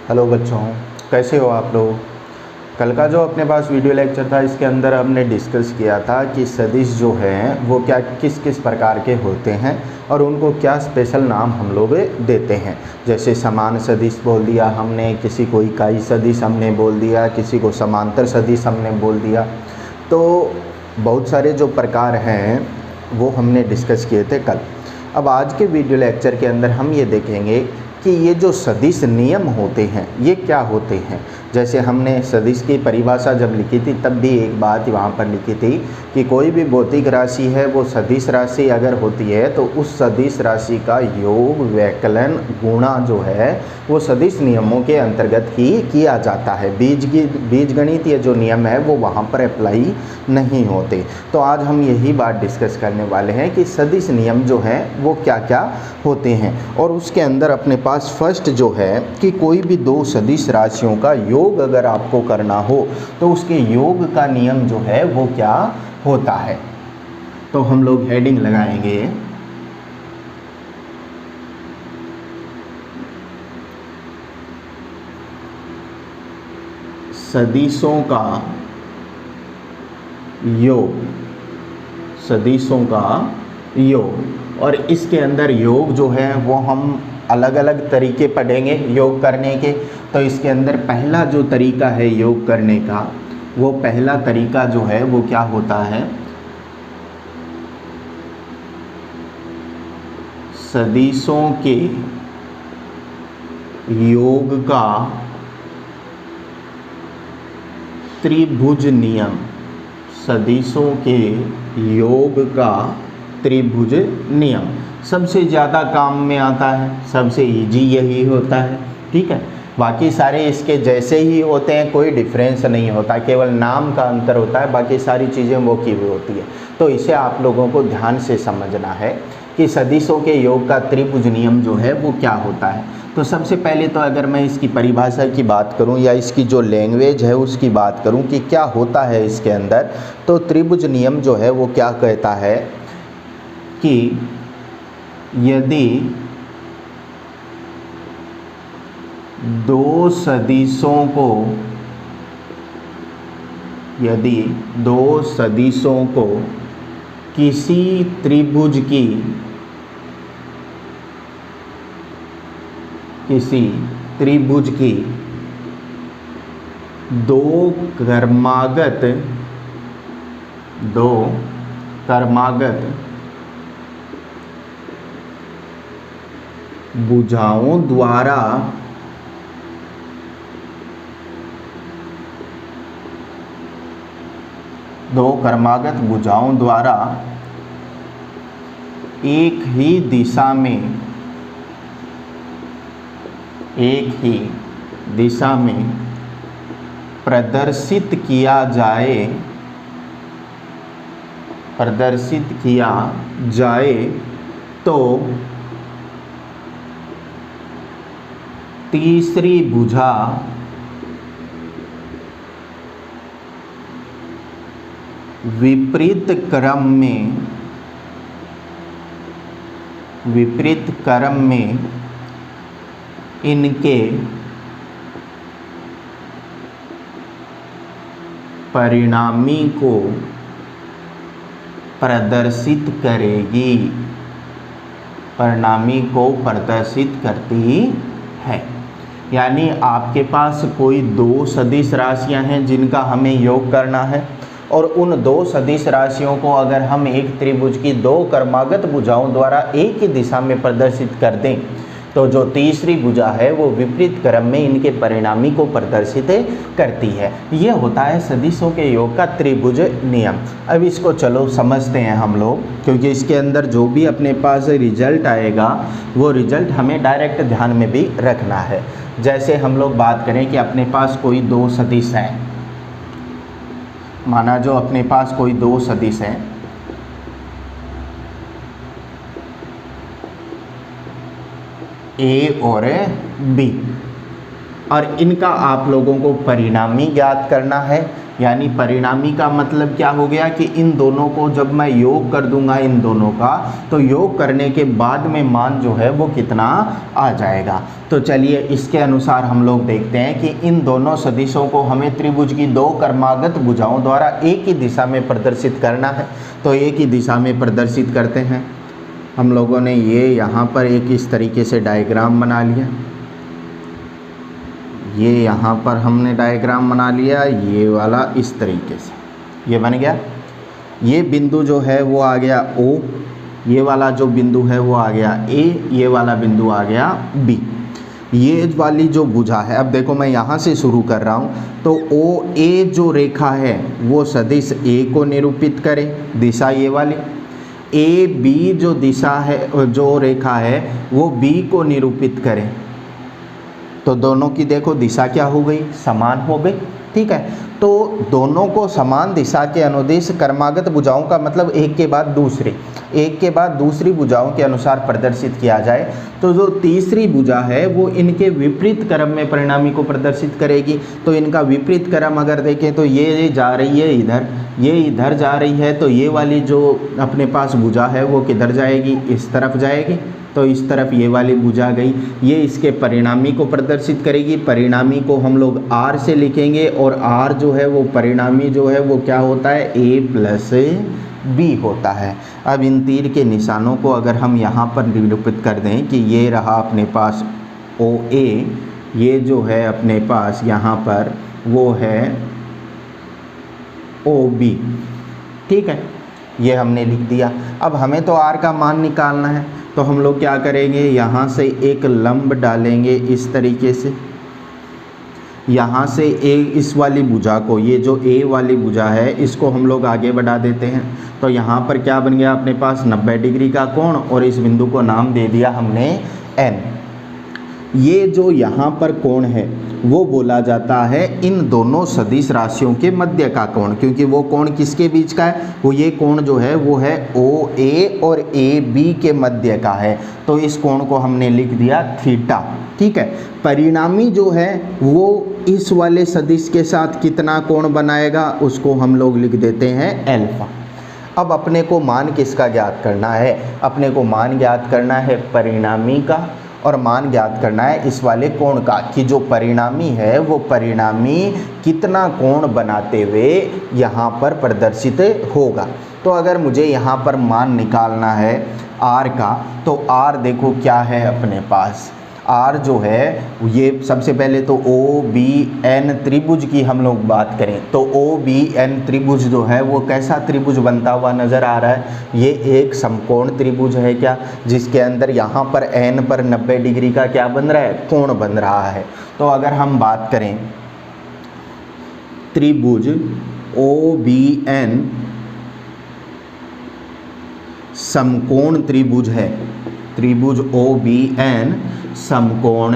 Hello बच्चों, कैसे हो आप लोग। कल का जो अपने पास वीडियो लेक्चर था इसके अंदर हमने डिस्कस किया था कि सदिश जो हैं वो क्या किस किस प्रकार के होते हैं और उनको क्या स्पेशल नाम हम लोग देते हैं। जैसे समान सदिश बोल दिया हमने, किसी को इकाई सदिश हमने बोल दिया, किसी को समांतर सदिश हमने बोल दिया। तो बहुत सारे जो प्रकार हैं वो हमने डिस्कस किए थे कल। अब आज के वीडियो लेक्चर के अंदर हम ये देखेंगे कि ये जो सदिश नियम होते हैं ये क्या होते हैं। जैसे हमने सदिश की परिभाषा जब लिखी थी तब भी एक बात वहाँ पर लिखी थी कि कोई भी भौतिक राशि है वो सदिश राशि अगर होती है तो उस सदिश राशि का योग, व्यकलन, गुणा जो है वो सदिश नियमों के अंतर्गत ही किया जाता है। बीजगणित ये जो नियम है वो वहाँ पर अप्लाई नहीं होते। तो आज हम यही बात डिस्कस करने वाले हैं कि सदिश नियम जो हैं वो क्या क्या होते हैं। और उसके अंदर अपने पास फर्स्ट जो है कि कोई भी दो सदिश राशियों का योग अगर आपको करना हो तो उसके योग का नियम जो है वो क्या होता है। तो हम लोग हेडिंग लगाएंगे सदिशों का योग, सदिशों का योग। और इसके अंदर योग जो है वो हम अलग अलग तरीके पढ़ेंगे योग करने के। तो इसके अंदर पहला जो तरीका है योग करने का, वो पहला तरीका जो है वो क्या होता है, सदिशों के योग का त्रिभुज नियम। सदिशों के योग का त्रिभुज नियम सबसे ज़्यादा काम में आता है, सबसे इजी यही होता है। ठीक है, बाकी सारे इसके जैसे ही होते हैं, कोई डिफरेंस नहीं होता, केवल नाम का अंतर होता है, बाकी सारी चीज़ें वो की हुई होती है। तो इसे आप लोगों को ध्यान से समझना है कि सदिशों के योग का त्रिभुज नियम जो है वो क्या होता है। तो सबसे पहले तो अगर मैं इसकी परिभाषा की बात करूं या इसकी जो लैंग्वेज है उसकी बात करूं कि क्या होता है इसके अंदर, तो त्रिभुज नियम जो है वो क्या कहता है कि यदि दो सदिशों को किसी त्रिभुज की दो कर्मागत भुजाओं द्वारा एक ही दिशा में प्रदर्शित किया जाए तो तीसरी भुजा विपरीत क्रम में इनके परिणामी को प्रदर्शित करती है। यानी आपके पास कोई दो सदिश राशियां हैं जिनका हमें योग करना है और उन दो सदिश राशियों को अगर हम एक त्रिभुज की दो कर्मागत भुजाओं द्वारा एक ही दिशा में प्रदर्शित कर दें तो जो तीसरी भुजा है वो विपरीत क्रम में इनके परिणामी को प्रदर्शित करती है। यह होता है सदिशों के योग का त्रिभुज नियम। अब इसको चलो समझते हैं हम लोग, क्योंकि इसके अंदर जो भी अपने पास रिजल्ट आएगा वो रिजल्ट हमें डायरेक्ट ध्यान में भी रखना है। जैसे हम लोग बात करें कि अपने पास कोई दो सदिश हैं, माना जो अपने पास कोई दो सदिश हैं, ए और बी, और इनका आप लोगों को परिणामी ज्ञात करना है यानी परिणामी का मतलब क्या हो गया कि इन दोनों को जब मैं योग कर दूंगा इन दोनों का, तो योग करने के बाद में मान जो है वो कितना आ जाएगा। तो चलिए इसके अनुसार हम लोग देखते हैं कि इन दोनों सदिशों को हमें त्रिभुज की दो क्रमागत भुजाओं द्वारा एक ही दिशा में प्रदर्शित करना है। तो एक ही दिशा में प्रदर्शित करते हैं। हम लोगों ने ये यहाँ पर एक इस तरीके से डायग्राम बना लिया, ये यहाँ पर हमने डायग्राम बना लिया, ये वाला इस तरीके से ये बन गया। ये बिंदु जो है वो आ गया O, ये वाला जो बिंदु है वो आ गया A, ये वाला बिंदु आ गया B। ये वाली जो भुजा है, अब देखो मैं यहाँ से शुरू कर रहा हूँ, तो OA जो रेखा है वो सदिश A को निरूपित करे, दिशा ये वाली। AB जो दिशा है, जो रेखा है वो B को निरूपित करे। तो दोनों की देखो दिशा क्या हो गई, समान हो गई। ठीक है, तो दोनों को समान दिशा के अनुदिश क्रमागत भुजाओं का मतलब एक के बाद दूसरी भुजाओं के अनुसार प्रदर्शित किया जाए, तो जो तीसरी भुजा है वो इनके विपरीत क्रम में परिणामी को प्रदर्शित करेगी। तो इनका विपरीत क्रम अगर देखें तो ये जा रही है इधर, ये इधर जा रही है, तो ये वाली जो अपने पास भुजा है वो किधर जाएगी, इस तरफ जाएगी। तो इस तरफ ये वाली भुजा गई, ये इसके परिणामी को प्रदर्शित करेगी। परिणामी को हम लोग R से लिखेंगे, और R जो है वो परिणामी जो है वो क्या होता है, A प्लस B होता है। अब इन तीर के निशानों को अगर हम यहाँ पर निरूपित कर दें कि ये रहा अपने पास OA, ये जो है अपने पास यहाँ पर वो है OB। ठीक है, ये हमने लिख दिया। अब हमें तो R का मान निकालना है, तो हम लोग क्या करेंगे, यहाँ से एक लंब डालेंगे इस तरीके से, यहाँ से इस वाली भुजा को, ये जो A वाली भुजा है इसको हम लोग आगे बढ़ा देते हैं। तो यहाँ पर क्या बन गया अपने पास 90 डिग्री का कोण, और इस बिंदु को नाम दे दिया हमने N। ये जो यहाँ पर कोण है वो बोला जाता है इन दोनों सदिश राशियों के मध्य का कोण, क्योंकि वो कोण किसके बीच का है, वो ये कोण जो है वो है OA और AB के मध्य का है। तो इस कोण को हमने लिख दिया थीटा। ठीक है, परिणामी जो है वो इस वाले सदिश के साथ कितना कोण बनाएगा उसको हम लोग लिख देते हैं अल्फा। अब अपने को मान किसका ज्ञात करना है, अपने को मान ज्ञात करना है परिणामी का, और मान ज्ञात करना है इस वाले कोण का, कि जो परिणामी है वो परिणामी कितना कोण बनाते हुए यहाँ पर प्रदर्शित होगा। तो अगर मुझे यहाँ पर मान निकालना है R का, तो R देखो क्या है अपने पास, R जो है ये सबसे पहले तो OBN त्रिभुज की हम लोग बात करें, तो OBN त्रिभुज जो है वो कैसा त्रिभुज बनता हुआ नज़र आ रहा है, ये एक समकोण त्रिभुज है क्या, जिसके अंदर यहाँ पर N पर 90 डिग्री का क्या बन रहा है, कोण बन रहा है। तो अगर हम बात करें त्रिभुज OBN समकोण त्रिभुज है, त्रिभुज OBN समकोण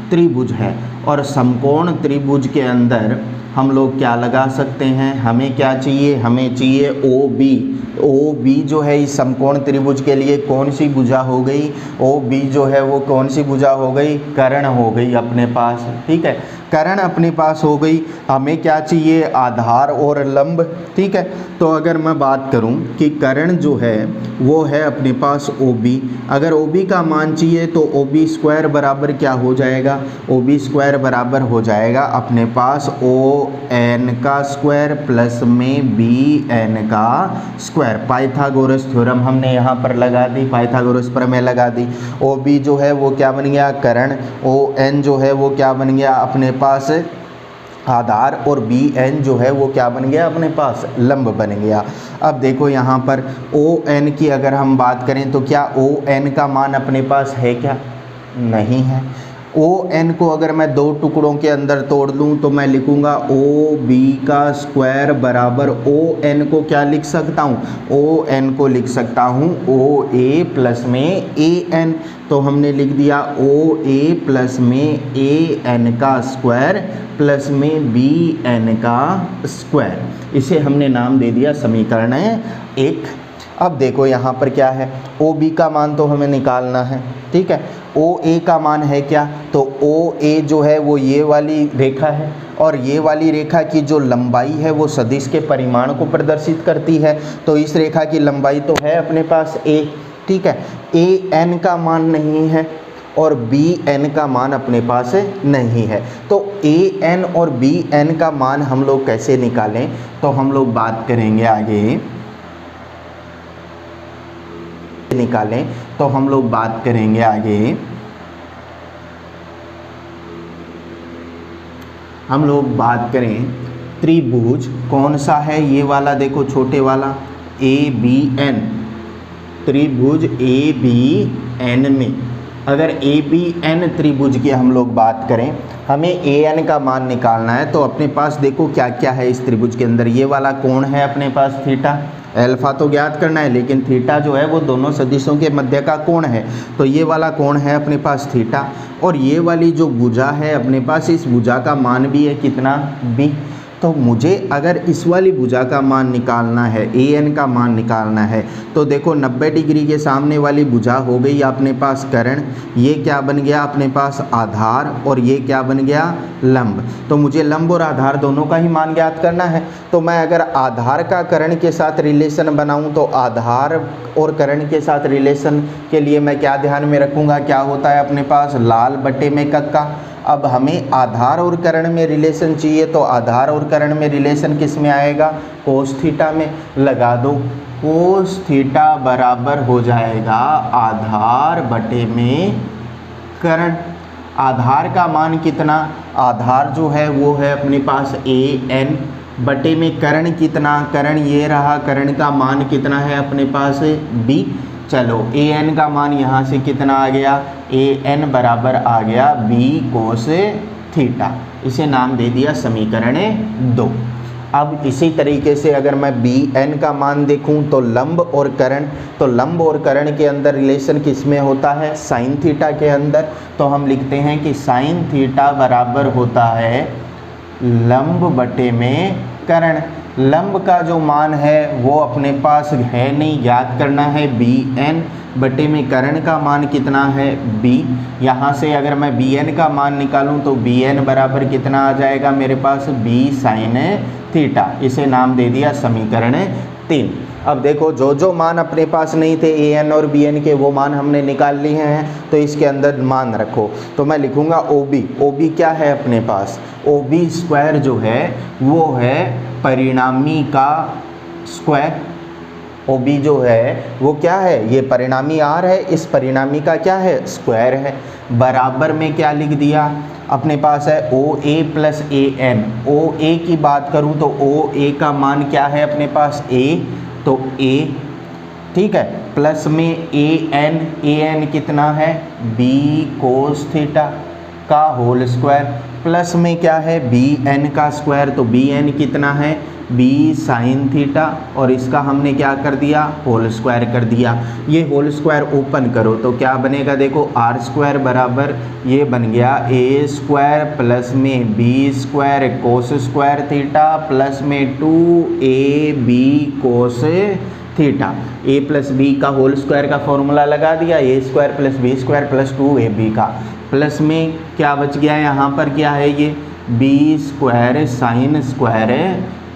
त्रिभुज है, और समकोण त्रिभुज के अंदर हम लोग क्या लगा सकते हैं, हमें क्या चाहिए, हमें चाहिए OB जो है इस समकोण त्रिभुज के लिए कौन सी भुजा हो गई, OB जो है वो कौन सी भुजा हो गई, कर्ण हो गई अपने पास। ठीक है, कर्ण अपने पास हो गई, हमें क्या चाहिए, आधार और लंब। ठीक है, तो अगर मैं बात करूं कि कर्ण जो है वो है अपने पास OB, अगर OB का मान चाहिए तो OB स्क्वायर बराबर क्या हो जाएगा, OB स्क्वायर बराबर हो जाएगा अपने पास ON का स्क्वायर प्लस में BN का स्क्वायर। पाइथागोरस थ्योरम हमने यहाँ पर लगा दी, पाइथागोरस प्रमेय लगा दी। OB जो है वो क्या बन गया, कर्ण, ON जो है वो क्या बन गया अपने पास आधार, और BN जो है वो क्या बन गया अपने पास, लंब बन गया। अब देखो यहाँ पर ON की अगर हम बात करें तो क्या ON का मान अपने पास है क्या, नहीं है। ON को अगर मैं दो टुकड़ों के अंदर तोड़ लूँ तो मैं लिखूँगा OB का स्क्वायर बराबर ON को क्या लिख सकता हूँ, ON को लिख सकता हूँ OA प्लस में AN। तो हमने लिख दिया OA प्लस में AN का स्क्वायर प्लस में BN का स्क्वायर, इसे हमने नाम दे दिया समीकरण 1। अब देखो यहाँ पर क्या है, OB का मान तो हमें निकालना है। ठीक है, ओ ए का मान है क्या, तो ओ ए जो है वो ये वाली रेखा है और ये वाली रेखा की जो लंबाई है वो सदिश के परिमाण को प्रदर्शित करती है। तो इस रेखा की लंबाई तो है अपने पास ए, ठीक है। ए एन का मान नहीं है और बी एन का मान अपने पास नहीं है। तो ए एन और बी एन का मान हम लोग कैसे निकालें, तो हम लोग बात करेंगे आगे निकालें तो हम लोग बात करेंगे आगे, हम लोग बात करें त्रिभुज कौन सा है, ये वाला देखो छोटे वाला ए बी एन, त्रिभुज ए बी एन में अगर ए बी एन त्रिभुज की हम लोग बात करें, हमें ए एन का मान निकालना है। तो अपने पास देखो क्या क्या है इस त्रिभुज के अंदर, ये वाला कोण है अपने पास थीटा, अल्फा तो ज्ञात करना है लेकिन थीटा जो है वो दोनों सदिशों के मध्य का कोण है, तो ये वाला कोण है अपने पास थीटा। और ये वाली जो भुजा है अपने पास, इस भुजा का मान भी है कितना, बी। तो मुझे अगर इस वाली भुजा का मान निकालना है, ए एन का मान निकालना है, तो देखो 90 डिग्री के सामने वाली भुजा हो गई अपने पास कर्ण, ये क्या बन गया अपने पास आधार, और ये क्या बन गया लंब। तो मुझे लंब और आधार दोनों का ही मान ज्ञात करना है। तो मैं अगर आधार का कर्ण के साथ रिलेशन बनाऊं तो आधार और कर्ण के साथ रिलेशन के लिए मैं क्या ध्यान में रखूँगा, क्या होता है अपने पास लाल बटे में कक्का। अब हमें आधार और कर्ण में रिलेशन चाहिए, तो आधार और कर्ण में रिलेशन किस में आएगा, कोस थीटा में। लगा दो, कोस थीटा बराबर हो जाएगा आधार बटे में कर्ण। आधार का मान कितना, आधार जो है वो है अपने पास ए एन, बटे में कर्ण कितना, कर्ण ये रहा, कर्ण का मान कितना है अपने पास बी। चलो ए एन का मान यहाँ से कितना आ गया, ए एन बराबर आ गया बी कोस थीटा, इसे नाम दे दिया समीकरण 2। अब इसी तरीके से अगर मैं बी एन का मान देखूं तो लंब और कर्ण, तो लंब और कर्ण के अंदर रिलेशन किस में होता है, साइन थीटा के अंदर। तो हम लिखते हैं कि साइन थीटा बराबर होता है लंब बटे में कर्ण। लंब का जो मान है वो अपने पास है नहीं, ज्ञात करना है बी एन, बटे में कर्ण का मान कितना है बी। यहाँ से अगर मैं बी एन का मान निकालूं तो बी एन बराबर कितना आ जाएगा मेरे पास, बी साइन थीटा, इसे नाम दे दिया समीकरण 3। अब देखो जो जो मान अपने पास नहीं थे ए एन और बी एन के, वो मान हमने निकाल लिए हैं, तो इसके अंदर मान रखो। तो मैं लिखूँगा ओ बी, ओ बी क्या है अपने पास, ओ बी स्क्वायर जो है वो है परिणामी का स्क्वायर। ओ बी जो है वो क्या है, ये परिणामी आर है, इस परिणामी का क्या है स्क्वायर है। बराबर में क्या लिख दिया अपने पास है ओ ए प्लस ए एन। ओ ए की बात करूं तो ओ ए का मान क्या है अपने पास ए, तो ए, ठीक है, प्लस में ए एन कितना है बी कोस थीटा का होल स्क्वायर, प्लस में क्या है बी एन का स्क्वायर, तो बी एन कितना है बी साइन थीटा, और इसका हमने क्या कर दिया होल स्क्वायर कर दिया। ये होल स्क्वायर ओपन करो तो क्या बनेगा, देखो आर स्क्वायर बराबर ये बन गया ए स्क्वायर प्लस में b square cos square theta plus में 2ab cos theta. A plus B का होल स्क्वायर का फॉर्मूला लगा दिया, a square plus b square plus 2ab का, प्लस में क्या बच गया यहाँ पर क्या है ये B square sine square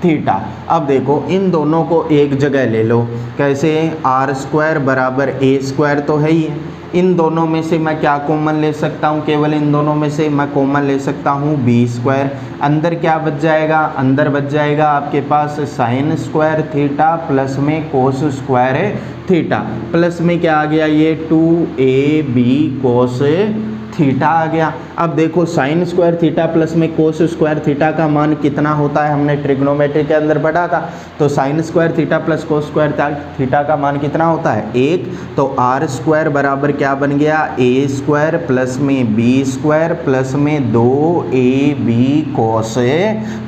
theta. अब देखो इन दोनों को एक जगह ले लो, कैसे, आर स्क्वायर बराबर ए स्क्वायर तो है ही, इन दोनों में से मैं क्या कॉमन ले सकता हूँ, केवल इन दोनों में से मैं कॉमन ले सकता हूँ बी स्क्वायर। अंदर क्या बच जाएगा, अंदर बच जाएगा आपके पास साइन स्क्वायर थीटा प्लस में कोस स्क्वायर थीटा, प्लस में क्या आ गया ये 2ab कोस थीटा आ गया। अब देखो साइन स्क्वायर थीटा प्लस में कोस स्क्वायर थीटा का मान कितना होता है, हमने ट्रिग्नोमेट्री के अंदर पढ़ा था। तो sign square theta plus cos square theta का मान कितना होता है 1। तो आर स्क्वायर बराबर क्या बन गया ए स्क्वायर प्लस में बी स्क्वायर प्लस में 2ab कोस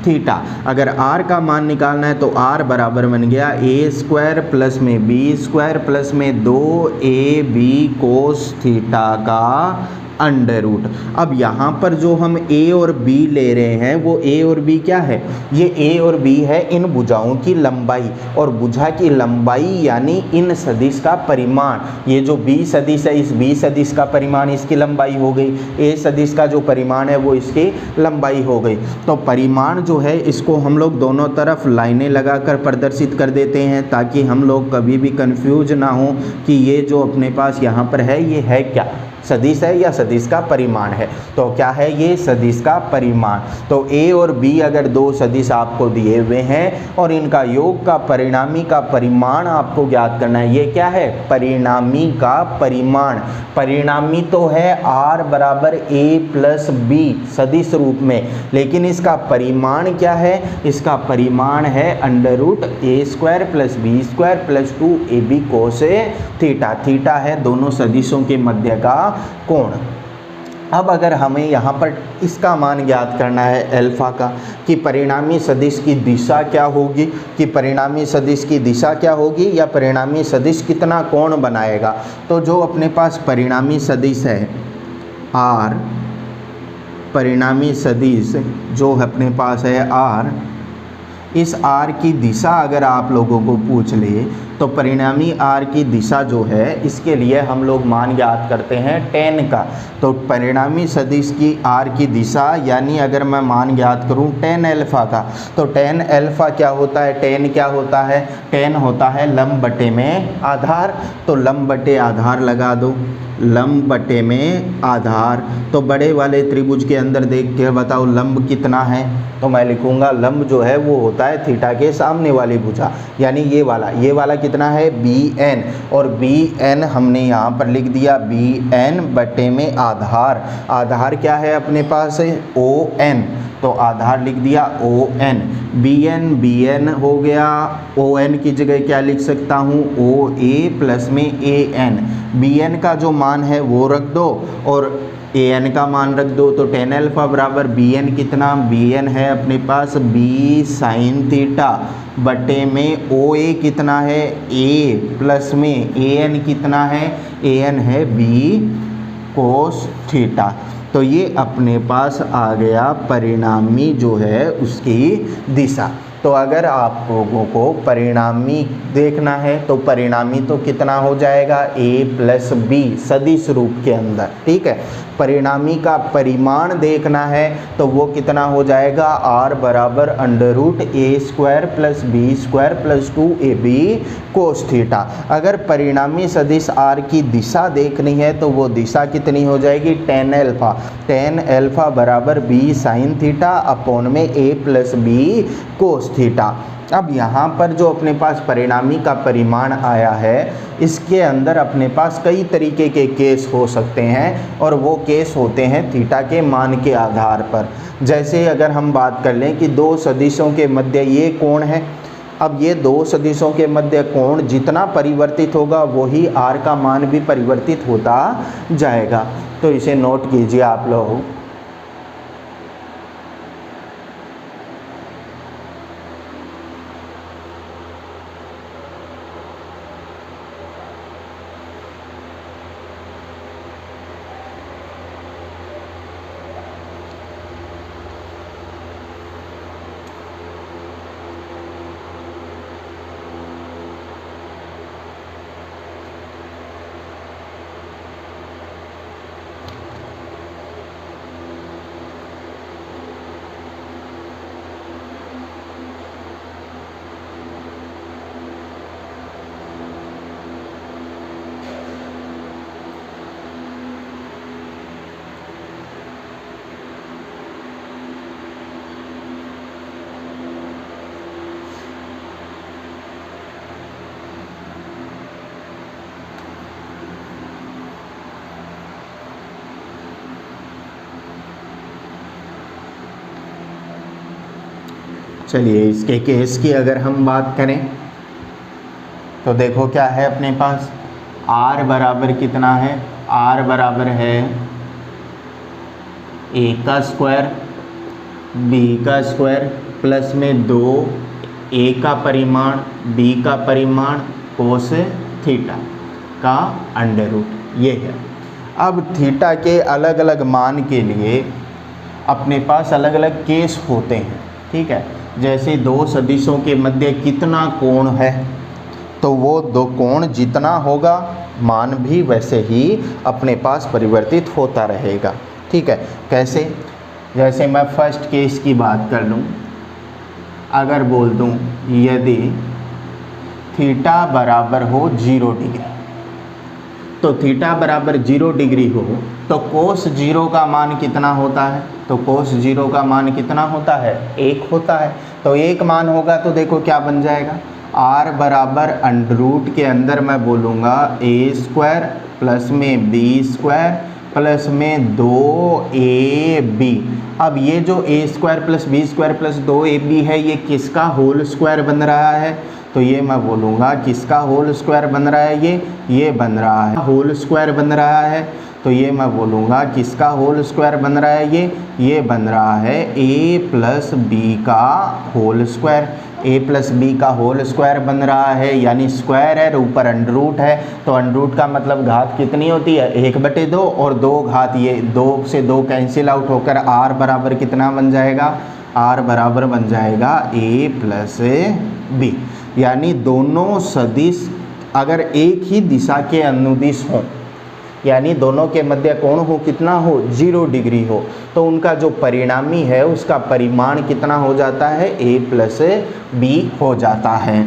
थीटा। अगर आर का मान निकालना है तो आर बराबर बन गया ए स्क्वायर प्लस में बी स्क्वायर प्लस में 2ab कोस थीटा का अंडर रूट। अब यहाँ पर जो हम a और b ले रहे हैं वो a और b क्या है, ये a और b है इन भुजाओं की लंबाई, और भुजा की लंबाई यानी इन सदिश का परिमाण। ये जो b सदिश है इस b सदिश का परिमाण इसकी लंबाई हो गई, a सदिश का जो परिमाण है वो इसकी लंबाई हो गई। तो परिमाण जो है इसको हम लोग दोनों तरफ लाइनें लगाकर प्रदर्शित कर देते हैं ताकि हम लोग कभी भी कंफ्यूज ना हो कि ये जो अपने पास यहाँ पर है ये है क्या, सदिश है या सदिश का परिमाण है। तो क्या है, ये सदिश का परिमाण। तो a और b अगर दो सदिश आपको दिए हुए हैं और इनका योग का परिणामी का परिमाण आपको ज्ञात करना है। ये क्या है, परिणामी का परिमाण। परिणामी तो है r बराबर a प्लस b सदिश रूप में, लेकिन इसका परिमाण क्या है, इसका परिमाण है under root a square plus b square plus 2ab cos theta. Theta है दोनों सदिशों के मध्य का कोण। अब अगर हमें यहाँ पर इसका मान ज्ञात करना है अल्फा का, कि परिणामी सदिश की दिशा क्या होगी, कि परिणामी सदिश की दिशा क्या होगी या परिणामी सदिश कितना कोण बनाएगा। तो जो अपने पास परिणामी सदिश है r, परिणामी सदिश जो अपने पास है r, इस r की दिशा अगर आप लोगों को पूछ ले तो परिणामी r की दिशा जो है इसके लिए हम लोग मान ज्ञात करते हैं tan का। तो परिणामी सदिश की r की दिशा यानी अगर मैं मान ज्ञात करूं tan अल्फा का, तो tan अल्फा क्या होता है, tan क्या होता है, tan होता है लंब बटे में आधार। तो लंब बटे आधार लगा दो, लंब बटे में आधार। तो बड़े वाले त्रिभुज के अंदर देख के बताओ लंब कितना है, तो मैं लिखूंगा लंब जो है वो होता है थीटा के सामने वाली भुजा, यानी ये वाला कितना है bn, और bn हमने यहाँ पर लिख दिया bn बटे में आधार। आधार क्या है अपने पास है on, तो आधार लिख दिया on। bn हो गया, on की जगह क्या लिख सकता हूँ oa प्लस में an। bn का जो मान है वो रख दो और an का मान रख दो। तो tan अल्फा बराबर bn कितना, bn है अपने पास b साइन थीटा बटे में oa कितना है a प्लस में an कितना है, an है b कोस थीटा। तो ये अपने पास आ गया परिणामी जो है उसकी दिशा। तो अगर आप लोगों को परिणामी देखना है तो परिणामी तो कितना हो जाएगा a प्लस b सदिश रूप के अंदर, ठीक है। परिणामी का परिमाण देखना है तो वो कितना हो जाएगा r बराबर under root a square plus b square plus 2ab cos theta. अगर परिणामी सदिश r की दिशा देखनी है तो वो दिशा कितनी हो जाएगी tan अल्फा। tan अल्फा बराबर b साइन थीटा अपॉन में a plus b cos theta. अब यहाँ पर जो अपने पास परिणामी का परिमाण आया है इसके अंदर अपने पास कई तरीके के केस हो सकते हैं, और वो केस होते हैं थीटा के मान के आधार पर। जैसे अगर हम बात कर लें कि दो सदिशों के मध्य ये कोण है, अब ये दो सदिशों के मध्य कोण जितना परिवर्तित होगा वही r का मान भी परिवर्तित होता जाएगा। तो इसे नोट कीजिए आप लोग। चलिए इसके केस की अगर हम बात करें तो देखो क्या है अपने पास, r बराबर कितना है, r बराबर है a का स्क्वायर b का स्क्वायर प्लस में 2 a का परिमाण b का परिमाण कोस थीटा का अंडर रूट, ये है। अब थीटा के अलग अलग मान के लिए अपने पास अलग अलग केस होते हैं, ठीक है। जैसे दो सदिशों के मध्य कितना कोण है, तो वो दो कोण जितना होगा मान भी वैसे ही अपने पास परिवर्तित होता रहेगा, ठीक है। कैसे? जैसे मैं फर्स्ट केस की बात कर लूँ, अगर बोल दूँ यदि थीटा बराबर हो 0 डिग्री, तो थीटा बराबर 0 डिग्री हो तो कोस 0 का मान कितना होता है? तो कोस 0 का मान कितना होता है? 1 होता है। तो 1 मान होगा तो देखो क्या बन जाएगा, r बराबर अंडर रूट के अंदर मैं बोलूँगा a² प्लस में b² प्लस में 2ab। अब ये जो a² plus b² plus 2ab है, ये किसका होल स्क्वायर बन रहा है? तो ये मैं बोलूँगा किसका होल स्क्वायर बन रहा है? ये बन रहा है होल स्क्वायर बन रहा है। तो ये मैं बोलूँगा किसका होल स्क्वायर बन रहा है? ये बन रहा है a प्लस बी का whole square. a plus B का होल स्क्वायर बन रहा है, यानी स्क्वायर है, ऊपर अंडर रूट है, तो अंडर रूट का मतलब घात कितनी होती है? 1/2 और 2 घात, ये 2 से 2 कैंसिल आउट होकर r बराबर कितना बन जाएगा? r बराबर बन जाएगा a प्लस बी। यानी दोनों सदिश अगर एक ही दिशा के अनुदिश हों, यानी दोनों के मध्य कोण हो कितना हो? 0 डिग्री हो, तो उनका जो परिणामी है उसका परिमाण कितना हो जाता है? a प्लस बी हो जाता है।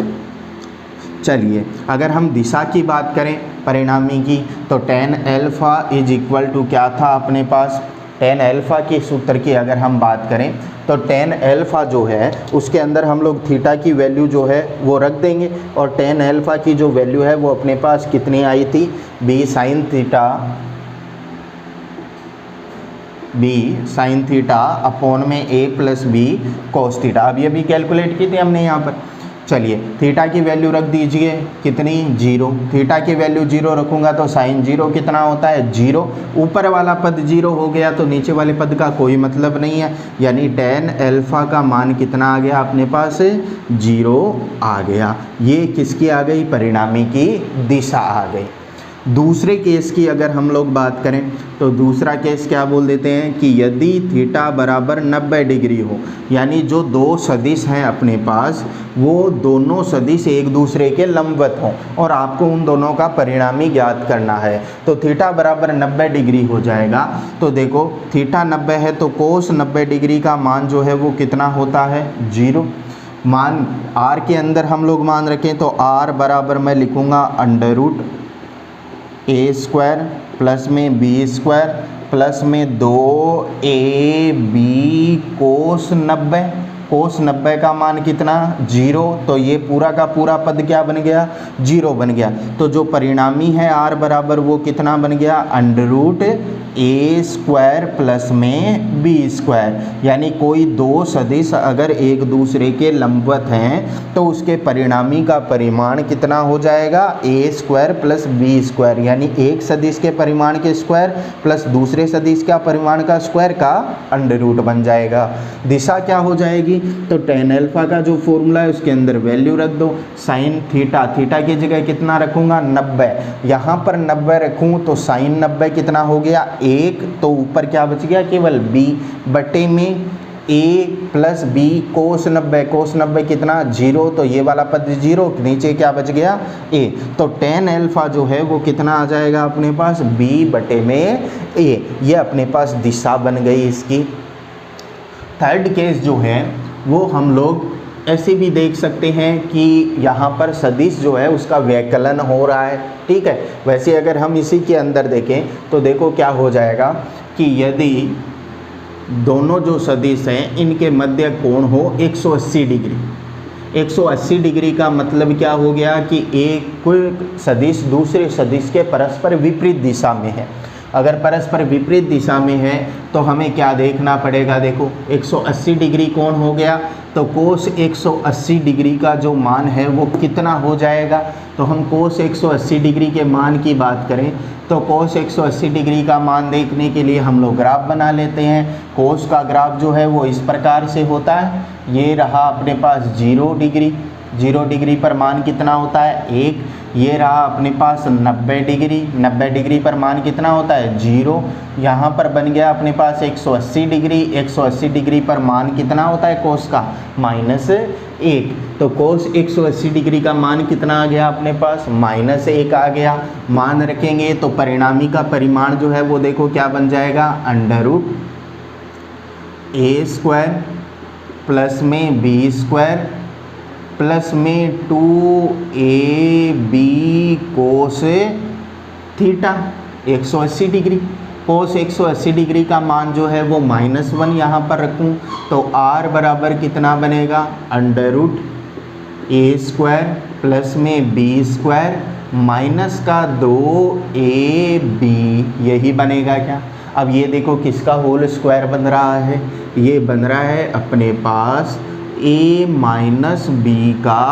चलिए अगर हम दिशा की बात करें परिणामी की, तो tan alpha is equal to क्या था अपने पास? tan अल्फा के सूत्र की अगर हम बात करें तो tan अल्फा जो है उसके अंदर हम लोग थीटा की वैल्यू जो है वो रख देंगे, और tan अल्फा की जो वैल्यू है वो अपने पास कितनी आई थी? b साइन थीटा अपॉन में a plus B cos theta. अब ये भी कैलकुलेट की थी हमने यहाँ पर। चलिए थीटा की वैल्यू रख दीजिए कितनी? 0। थीटा की वैल्यू 0 रखूँगा तो साइन 0 कितना होता है? 0। ऊपर वाला पद 0 हो गया तो नीचे वाले पद का कोई मतलब नहीं है, यानी tan अल्फा का मान कितना आ गया अपने पास? 0 आ गया। ये किसकी आ गई? परिणामी की दिशा आ गई। दूसरे केस की अगर हम लोग बात करें तो दूसरा केस क्या बोल देते हैं कि यदि थीटा बराबर 90 डिग्री हो, यानी जो दो सदिश हैं अपने पास वो दोनों सदिश एक दूसरे के लंबवत हों और आपको उन दोनों का परिणामी ज्ञात करना है, तो थीटा बराबर 90 डिग्री हो जाएगा। तो देखो थीटा 90 है तो कोस 90 डिग्री का मान जो है वो कितना होता है? 0। मान r के अंदर हम लोग मान रखें तो r बराबर मैं लिखूँगा अंडर रूट a² प्लस में b² प्लस में 2ab कोस 90। कोस 90 का मान कितना? 0। तो ये पूरा का पूरा पद क्या बन गया? 0 बन गया। तो जो परिणामी है r बराबर वो कितना बन गया? अंडर रूट a² प्लस में b²। यानी कोई दो सदिश अगर एक दूसरे के लंबवत हैं तो उसके परिणामी का परिमाण कितना हो जाएगा? a² plus b²। यानी एक सदिश के परिमाण के स्क्वायर प्लस दूसरे सदिश का परिमाण का स्क्वायर का अंडर रूट बन जाएगा। दिशा क्या हो जाएगी? तो tan अल्फा का जो फॉर्मूला है उसके अंदर वैल्यू रख दो। साइन थीटा, थीटा की जगह कितना रखूँगा? 90। यहाँ पर 90 रखूँ तो साइन 90 कितना हो गया? 1। तो ऊपर क्या बच गया? केवल b बटे में a प्लस बी कोस 90। कोस 90 कितना? 0। तो ये वाला पद 0, नीचे क्या बच गया? a। तो tan अल्फा जो है वो कितना आ जाएगा अपने पास? b बटे में a। ये अपने पास दिशा बन गई इसकी। थर्ड केस जो है वो हम लोग ऐसे भी देख सकते हैं कि यहाँ पर सदिश जो है उसका व्यकलन हो रहा है, ठीक है। वैसे अगर हम इसी के अंदर देखें तो देखो क्या हो जाएगा कि यदि दोनों जो सदिश हैं इनके मध्य कोण हो 180 डिग्री। 180 डिग्री का मतलब क्या हो गया कि एक सदिश दूसरे सदिश के परस्पर विपरीत दिशा में है। अगर परस्पर विपरीत दिशा में है तो हमें क्या देखना पड़ेगा? देखो 180 डिग्री कोण हो गया तो कोस 180 डिग्री का जो मान है वो कितना हो जाएगा? तो हम कोस 180 डिग्री के मान की बात करें तो कोस 180 डिग्री का मान देखने के लिए हम लोग ग्राफ बना लेते हैं। कोस का ग्राफ जो है वो इस प्रकार से होता है, ये रहा अपने पास 0 डिग्री। 0 डिग्री पर मान कितना होता है? 1। ये रहा अपने पास 90 डिग्री। 90 डिग्री पर मान कितना होता है 0। यहाँ पर बन गया अपने पास 180 डिग्री। 180 डिग्री पर मान कितना होता है कोस का -1। तो कोस 180 डिग्री का मान कितना आ गया अपने पास -1 आ गया। मान रखेंगे तो परिणामी का परिमाण जो है वो देखो क्या बन जाएगा, √a² प्लस में b² प्लस में 2ab कोस थीटा 180 डिग्री। कोस 180 डिग्री का मान जो है वो -1 यहाँ पर रखूँ तो r बराबर कितना बनेगा, √a² प्लस में b² माइनस का 2ab, यही बनेगा क्या। अब ये देखो किसका होल स्क्वायर बन रहा है, ये बन रहा है अपने पास a माइनस बी का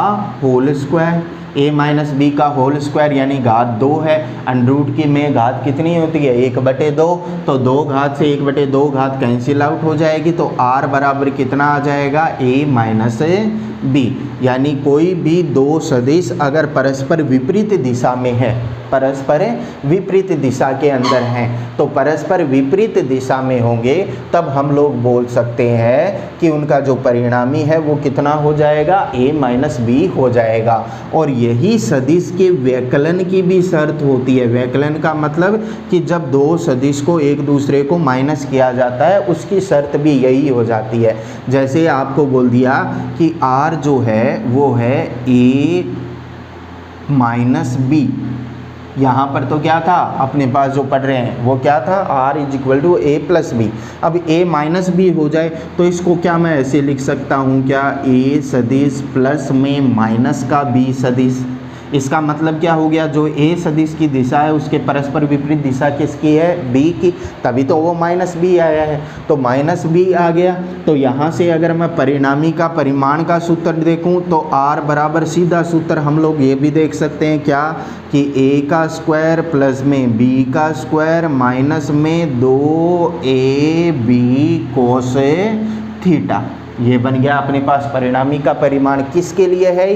whole square. a minus B का होल स्क्वायर यानी घात 2 है। अंडरूट की में घात कितनी होती है 1/2, तो 2 घात से 1/2 घात कैंसिल आउट हो जाएगी। तो r बराबर कितना आ जाएगा, a माइनस बी। यानी कोई भी दो सदिश अगर परस्पर विपरीत दिशा में है, परस्पर विपरीत दिशा के अंदर हैं, तो परस्पर विपरीत दिशा में होंगे तब हम लोग बोल सकते हैं कि उनका जो परिणामी है वो कितना हो जाएगा, a माइनस बी हो जाएगा। और यही सदिश के व्यकलन की भी शर्त होती है। व्यकलन का मतलब कि जब दो सदिश को एक दूसरे को माइनस किया जाता है उसकी शर्त भी यही हो जाती है। जैसे आपको बोल दिया कि r जो है वो है a माइनस बी। यहाँ पर तो क्या था अपने पास जो पढ़ रहे हैं वो क्या था, r = a प्लस बी। अब a माइनस बी हो जाए तो इसको क्या मैं ऐसे लिख सकता हूँ क्या, a सदिश प्लस में माइनस का b सदिश। इसका मतलब क्या हो गया, जो a सदिश की दिशा है उसके परस्पर विपरीत दिशा किसकी है, b की, तभी तो वो माइनस बी आया है। तो माइनस बी आ गया। तो यहाँ से अगर मैं परिणामी का परिमाण का सूत्र देखूँ तो r बराबर सीधा सूत्र हम लोग ये भी देख सकते हैं क्या, कि a² प्लस में b² माइनस में 2ab कोस थीटा। ये बन गया अपने पास परिणामी का परिमाण। किसके लिए है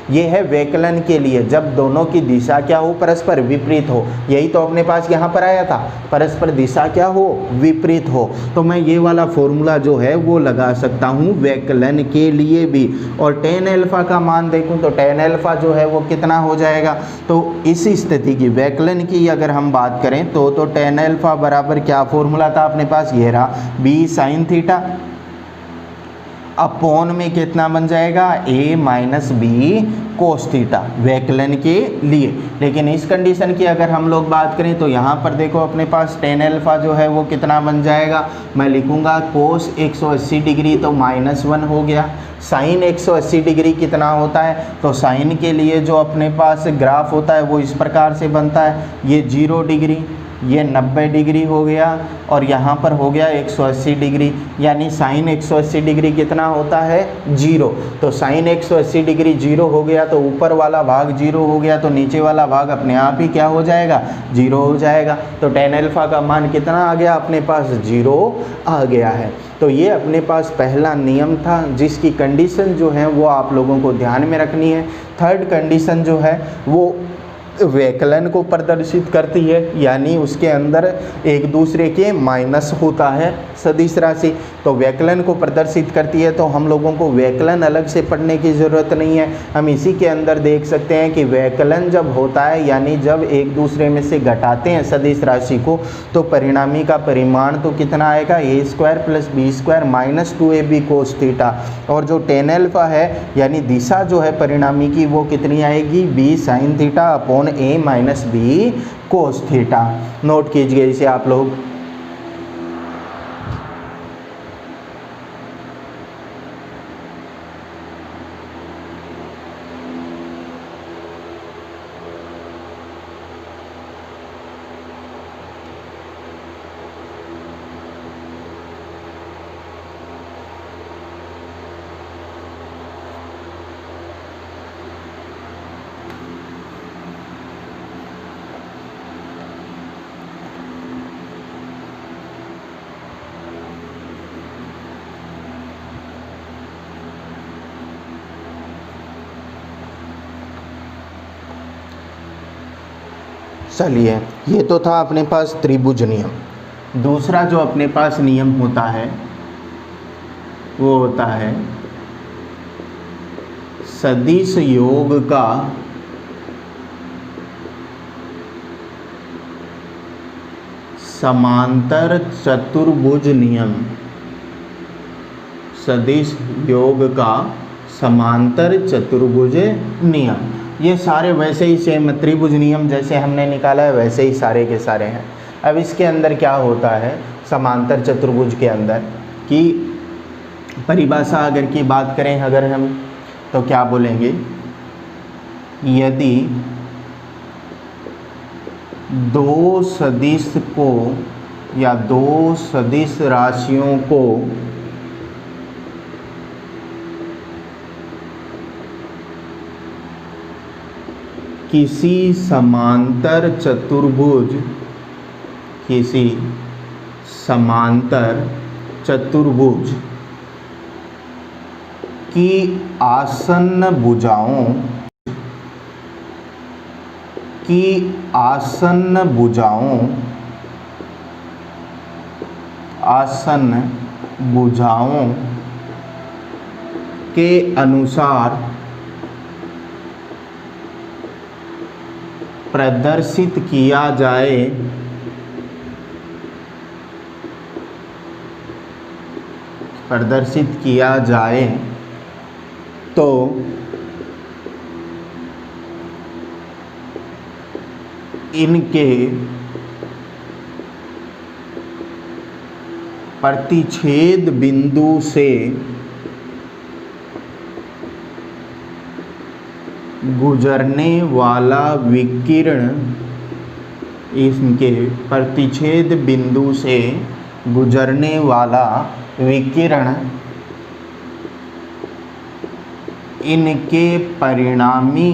ये है व्यकलन के लिए, जब दोनों की दिशा क्या हो, परस्पर विपरीत हो। यही तो अपने पास यहाँ पर आया था, परस्पर दिशा क्या हो, विपरीत हो। तो मैं ये वाला फॉर्मूला जो है वो लगा सकता हूँ व्यकलन के लिए भी। और tan अल्फा का मान देखूँ तो tan अल्फा जो है वो कितना हो जाएगा। तो इस स्थिति की व्यकलन की अगर हम बात करें तो tan अल्फा बराबर क्या फॉर्मूला था अपने पास, ये रहा b sin थीटा अपॉन में कितना बन जाएगा, a minus B cos theta व्यकलन के लिए। लेकिन इस कंडीशन की अगर हम लोग बात करें तो यहाँ पर देखो अपने पास tan अल्फा जो है वो कितना बन जाएगा, मैं लिखूँगा कोस 180 डिग्री तो -1 हो गया। साइन 180 डिग्री कितना होता है, तो साइन के लिए जो अपने पास ग्राफ होता है वो इस प्रकार से बनता है, ये 0 डिग्री, ये 90 डिग्री हो गया और यहाँ पर हो गया 180 डिग्री। यानी साइन 180 डिग्री कितना होता है, 0। तो साइन 180 डिग्री 0 हो गया तो ऊपर वाला भाग 0 हो गया, तो नीचे वाला भाग अपने आप ही क्या हो जाएगा, 0 हो जाएगा। तो tan अल्फा का मान कितना आ गया अपने पास, 0 आ गया है। तो ये अपने पास पहला नियम था जिसकी कंडीशन जो है वो आप लोगों को ध्यान में रखनी है। थर्ड कंडीशन जो है वो व्यकलन को प्रदर्शित करती है, यानी उसके अंदर एक दूसरे के माइनस होता है सदिश राशि, तो व्यकलन को प्रदर्शित करती है। तो हम लोगों को व्यकलन अलग से पढ़ने की ज़रूरत नहीं है, हम इसी के अंदर देख सकते हैं कि व्यकलन जब होता है यानी जब एक दूसरे में से घटाते हैं सदिश राशि को, तो परिणामी का परिमाण तो कितना आएगा, a² plus b² minus 2ab cos theta. और जो tan अल्फा है यानी दिशा जो है परिणामी की वो कितनी आएगी, b sin theta upon a minus B cos theta. Note कीजिए इसे आप लोग। चलिए, ये तो था अपने पास त्रिभुज नियम। दूसरा जो अपने पास नियम होता है वो होता है सदिश योग का समांतर चतुर्भुज नियम। सदिश योग का समांतर चतुर्भुज नियम। ये सारे वैसे ही सेम त्रिभुज नियम जैसे हमने निकाला है वैसे ही सारे के सारे हैं। अब इसके अंदर क्या होता है, समांतर चतुर्भुज के अंदर की परिभाषा अगर की बात करें अगर हम, तो क्या बोलेंगे, यदि दो सदिश को या दो सदिश राशियों को किसी समांतर चतुर्भुज की आसन्न भुजाओं के अनुसार प्रदर्शित किया जाए तो इनके प्रतिच्छेद बिंदु से गुजरने वाला विकिरण, इनके प्रतिच्छेद बिंदु से गुजरने वाला विकिरण इनके परिणामी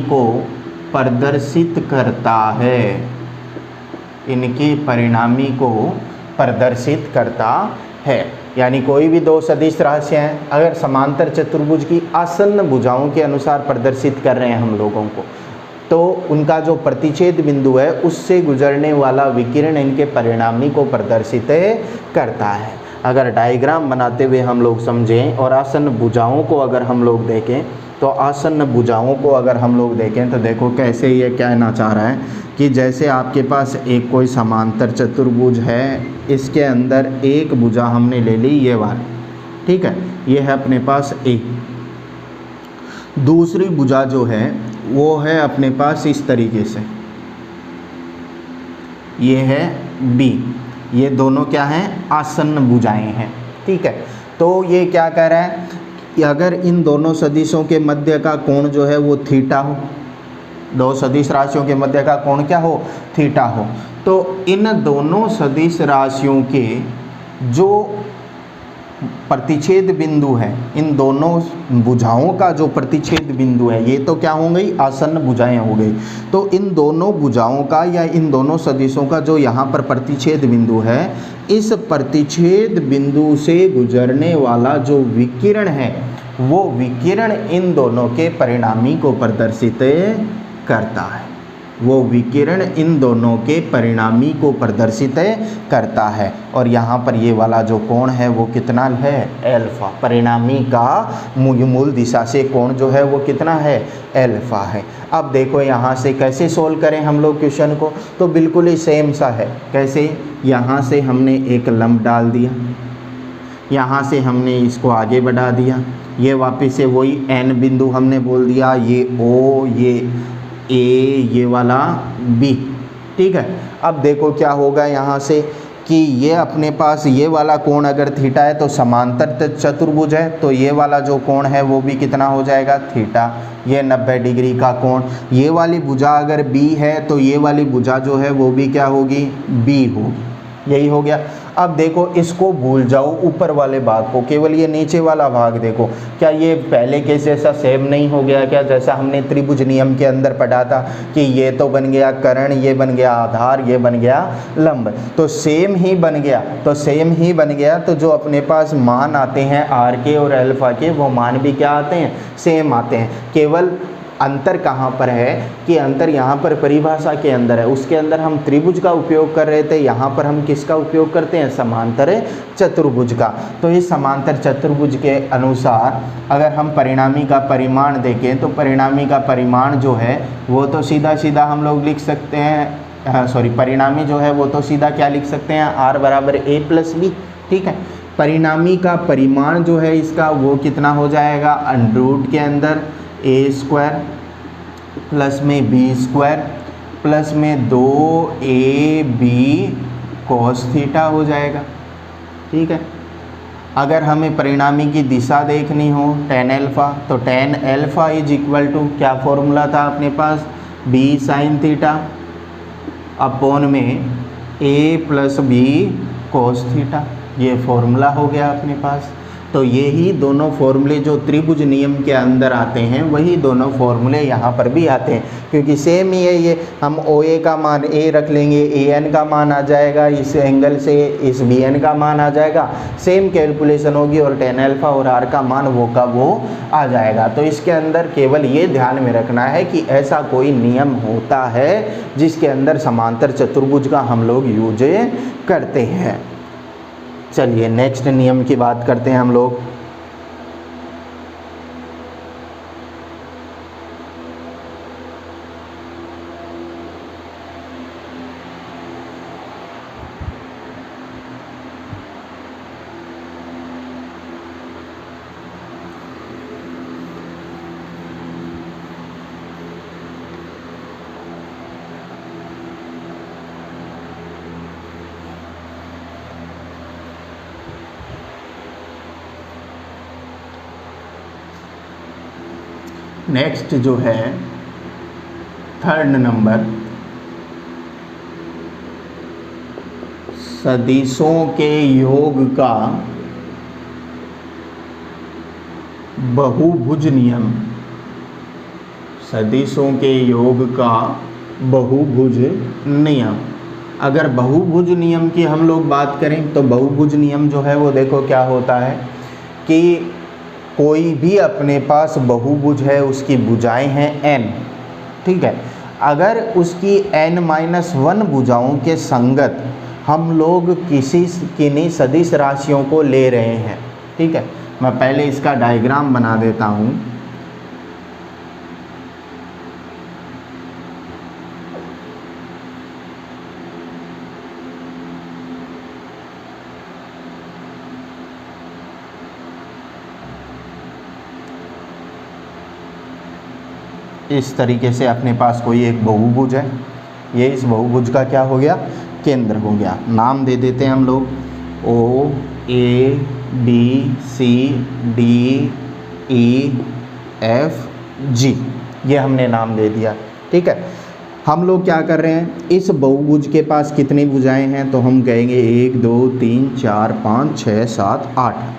को प्रदर्शित करता है। इनके परिणामी को प्रदर्शित करता है। यानी कोई भी दो सदिश राशियां हैं अगर समांतर चतुर्भुज की आसन्न भुजाओं के अनुसार प्रदर्शित कर रहे हैं हम लोगों को, तो उनका जो प्रतिच्छेद बिंदु है उससे गुजरने वाला विकिरण इनके परिणामी को प्रदर्शित करता है। अगर डायग्राम बनाते हुए हम लोग समझें और आसन्न भुजाओं को अगर हम लोग देखें, तो आसन्न भुजाओं को अगर हम लोग देखें तो देखो कैसे ये कहना चाह रहा है कि जैसे आपके पास एक कोई समांतर चतुर्भुज है, इसके अंदर एक भुजा हमने ले ली ये वाली, ठीक है, ये है अपने पास ए। दूसरी भुजा जो है वो है अपने पास इस तरीके से, ये है बी। ये दोनों क्या हैं, आसन्न भुजाएं हैं, ठीक है। तो ये क्या कह रहा है कि अगर इन दोनों सदिशों के मध्य का कोण जो है वो थीटा हो, दो सदिश राशियों के मध्य का कोण क्या हो, थीटा हो, तो इन दोनों सदिश राशियों के जो प्रतिच्छेद बिंदु है, इन दोनों भुजाओं का जो प्रतिच्छेद बिंदु है, ये तो क्या हो गई, आसन्न भुजाएं हो गई। तो इन दोनों भुजाओं का या इन दोनों सदिशों का जो यहाँ पर प्रतिच्छेद बिंदु है, इस प्रतिच्छेद बिंदु से गुजरने वाला जो विकिरण है वो विकिरण इन दोनों के परिणामी को प्रदर्शित करता है। वो विकिरण इन दोनों के परिणामी को प्रदर्शित करता है। और यहाँ पर ये वाला जो कोण है वो कितना है, एल्फा। परिणामी का मूल दिशा से कोण जो है वो कितना है, एल्फा है। अब देखो यहाँ से कैसे सोल्व करें हम लोग क्वेश्चन को, तो बिल्कुल ही सेम सा है। कैसे, यहाँ से हमने एक लंब डाल दिया, यहाँ से हमने इसको आगे बढ़ा दिया, ये वापस से वही एन बिंदु हमने बोल दिया, ये ओ, ये ए, ये वाला बी, ठीक है। अब देखो क्या होगा यहाँ से कि ये अपने पास ये वाला कोण अगर थीटा है तो समांतर चतुर्भुज है, तो ये वाला जो कोण है वो भी कितना हो जाएगा, थीटा। ये 90 डिग्री का कोण। ये वाली भुजा अगर बी है तो ये वाली भुजा जो है वो भी क्या होगी, बी होगी। यही हो गया। अब देखो इसको भूल जाओ, ऊपर वाले भाग को, केवल ये नीचे वाला भाग देखो। क्या ये पहले के जैसा सेम नहीं हो गया क्या? जैसा हमने त्रिभुज नियम के अंदर पढ़ा था कि ये तो बन गया कर्ण, ये बन गया आधार, ये बन गया लंब, तो सेम ही बन गया। तो सेम ही बन गया, तो जो अपने पास मान आते हैं आर के और अल्फा के, वो मान भी क्या आते हैं? सेम आते हैं। केवल अंतर कहाँ पर है कि अंतर यहाँ पर परिभाषा के अंदर है। उसके अंदर हम त्रिभुज का उपयोग कर रहे थे, यहाँ पर हम किसका उपयोग करते हैं? समांतर चतुर्भुज का। तो इस समांतर चतुर्भुज के अनुसार अगर हम परिणामी का परिमाण देखें तो परिणामी का परिमाण जो है वो तो सीधा सीधा हम लोग लिख सकते हैं, परिणामी जो है वो तो सीधा क्या लिख सकते हैं? आर बराबर ए प्लस बी। ठीक है, परिणामी का परिमाण जो है इसका वो कितना हो जाएगा? अंडर के अंदर ए स्क्वायर प्लस में बी स्क्वायर प्लस में 2ab cos थीटा हो जाएगा। ठीक है, अगर हमें परिणामी की दिशा देखनी हो tan अल्फ़ा, तो tan alpha is equal to क्या फॉर्मूला था अपने पास? b sin थीटा अपॉन में a plus B cos theta, ये फॉर्मूला हो गया अपने पास। तो यही दोनों फॉर्मूले जो त्रिभुज नियम के अंदर आते हैं वही दोनों फॉर्मूले यहाँ पर भी आते हैं, क्योंकि सेम ही है। ये हम ओ ए का मान ए रख लेंगे, ए एन का मान आ जाएगा, इस एंगल से इस बी एन का मान आ जाएगा, सेम कैलकुलेशन होगी और tan अल्फ़ा और आर का मान वो का वो आ जाएगा। तो इसके अंदर केवल ये ध्यान में रखना है कि ऐसा कोई नियम होता है जिसके अंदर समांतर चतुर्भुज का हम लोग यूज करते हैं। चलिए नेक्स्ट नियम की बात करते हैं हम लोग। नेक्स्ट जो है थर्ड नंबर, सदिशों के योग का बहुभुज नियम। सदिशों के योग का बहुभुज नियम। अगर बहुभुज नियम की हम लोग बात करें तो बहुभुज नियम जो है वो देखो क्या होता है कि कोई भी अपने पास बहुभुज है, उसकी भुजाएं हैं n। ठीक है, अगर उसकी n-1 भुजाओं के संगत हम लोग किन्हीं सदिश राशियों को ले रहे हैं। ठीक है, मैं पहले इसका डायग्राम बना देता हूँ। इस तरीके से अपने पास कोई एक बहुभुज है, ये इस बहुभुज का क्या हो गया? केंद्र हो गया। नाम दे देते हैं हम लोग O A B C D E F G, ये हमने नाम दे दिया। ठीक है, हम लोग क्या कर रहे हैं? इस बहुभुज के पास कितनी भुजाएं हैं? तो हम कहेंगे 1 2 3 4 5 6 7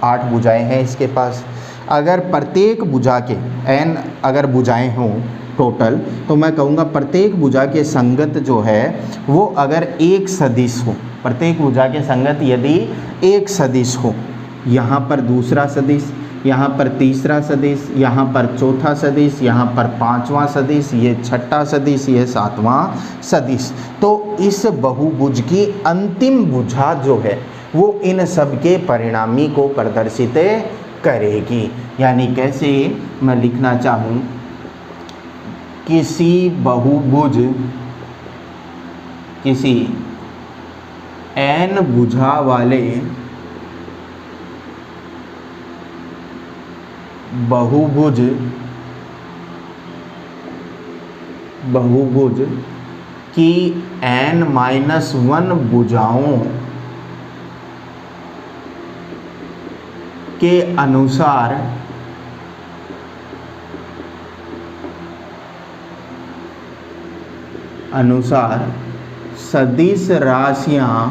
8 भुजाएं हैं इसके पास। अगर प्रत्येक भुजा के n अगर भुजाएं हों टोटल, तो मैं कहूँगा प्रत्येक भुजा के संगत जो है वो अगर एक सदिश हो, प्रत्येक भुजा के संगत यदि एक सदिश हो, यहाँ पर दूसरा सदिश, यहाँ पर तीसरा सदिश, यहाँ पर चौथा सदिश, यहाँ पर पांचवा सदिश, ये छठा सदिश, ये सातवां सदिश, तो इस बहुभुज की अंतिम भुजा जो है वो इन सब के परिणामी को प्रदर्शित करेगी। यानी कैसे मैं लिखना चाहूँ, किसी बहुभुज, किसी n भुजा वाले बहुभुज की n-1 भुजाओं के अनुसार सदिश राशियां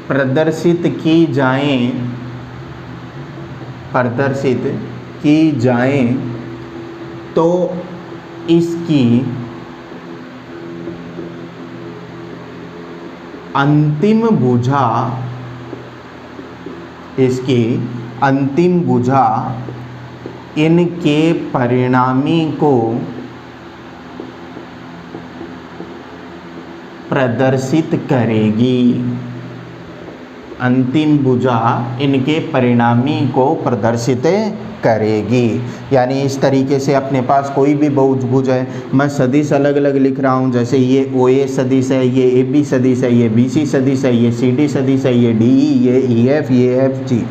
प्रदर्शित की जाएं तो इसकी अंतिम भुजा इनके परिणामी को प्रदर्शित करेगी। अंतिम भुजा इनके परिणामी को प्रदर्शित करेगी। यानी इस तरीके से अपने पास कोई भी बहुभुज है, मैं सदिश अलग अलग लिख रहा हूँ, जैसे ये OA सदिश है, ये AB सदिश है, ये BC सदिश है, ये CD सदिश है, ये DE, ये EF, ये FG।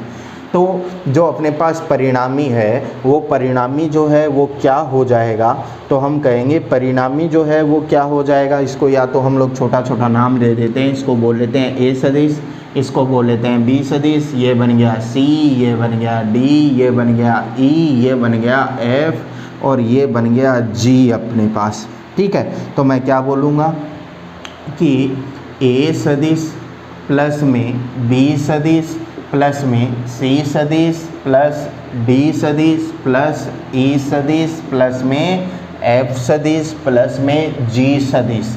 तो जो अपने पास परिणामी है वो परिणामी जो है वो क्या हो जाएगा, तो हम कहेंगे परिणामी जो है वो क्या हो जाएगा। इसको या तो हम लोग छोटा छोटा नाम दे देते हैं, इसको बोल लेते हैं A सदिश, इसको बोल लेते हैं B सदिश, ये बन गया C, ये बन गया D, ये बन गया E, ये बन गया F और ये बन गया G अपने पास। ठीक है, तो मैं क्या बोलूँगा कि A सदिश प्लस में B सदिश प्लस में C सदिश प्लस D सदिश प्लस E सदिश प्लस में F सदिश प्लस में G सदिश,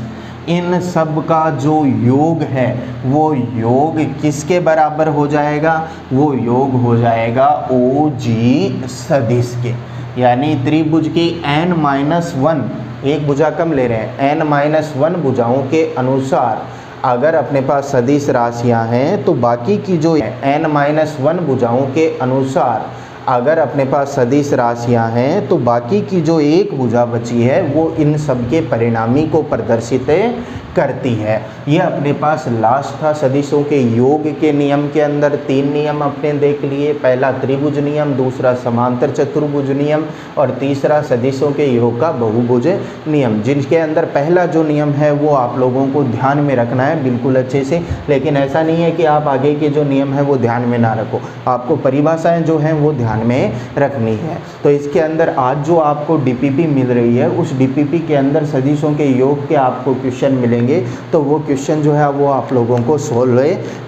इन सब का जो योग है वो योग किसके बराबर हो जाएगा, वो योग हो जाएगा OG सदिश के। यानी त्रिभुज की n-1, एक भुजा कम ले रहे हैं, n-1 भुजाओं के अनुसार अगर अपने पास सदिश राशियां हैं तो बाकी की जो n-1 भुजाओं के अनुसार अगर अपने पास सदिश राशियां हैं तो बाकी की जो एक भुजा बची है वो इन सब के परिणामी को प्रदर्शित करती है। यह अपने पास लास्ट था सदिशों के योग के नियम के अंदर 3 नियम अपने देख लिए। पहला त्रिभुज नियम, दूसरा समांतर चतुर्भुज नियम और तीसरा सदिशों के योग का बहुभुज नियम, जिनके अंदर पहला जो नियम है वो आप लोगों को ध्यान में रखना है बिल्कुल अच्छे से। लेकिन ऐसा नहीं है कि आप आगे के जो नियम है वो ध्यान में ना रखो, आपको परिभाषाएं जो हैं वो ध्यान में रखनी है। तो इसके अंदर आज जो आपको DPP मिल रही है उस DPP के अंदर सदिशों के योग के आपको क्वेश्चन मिलेंगे, तो वो क्वेश्चन जो है वो आप लोगों को सोल्व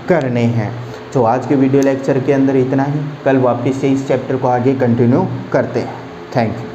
करने हैं। तो आज के वीडियो लेक्चर के अंदर इतना ही, कल वापस से इस चैप्टर को आगे कंटिन्यू करते हैं। Thank you.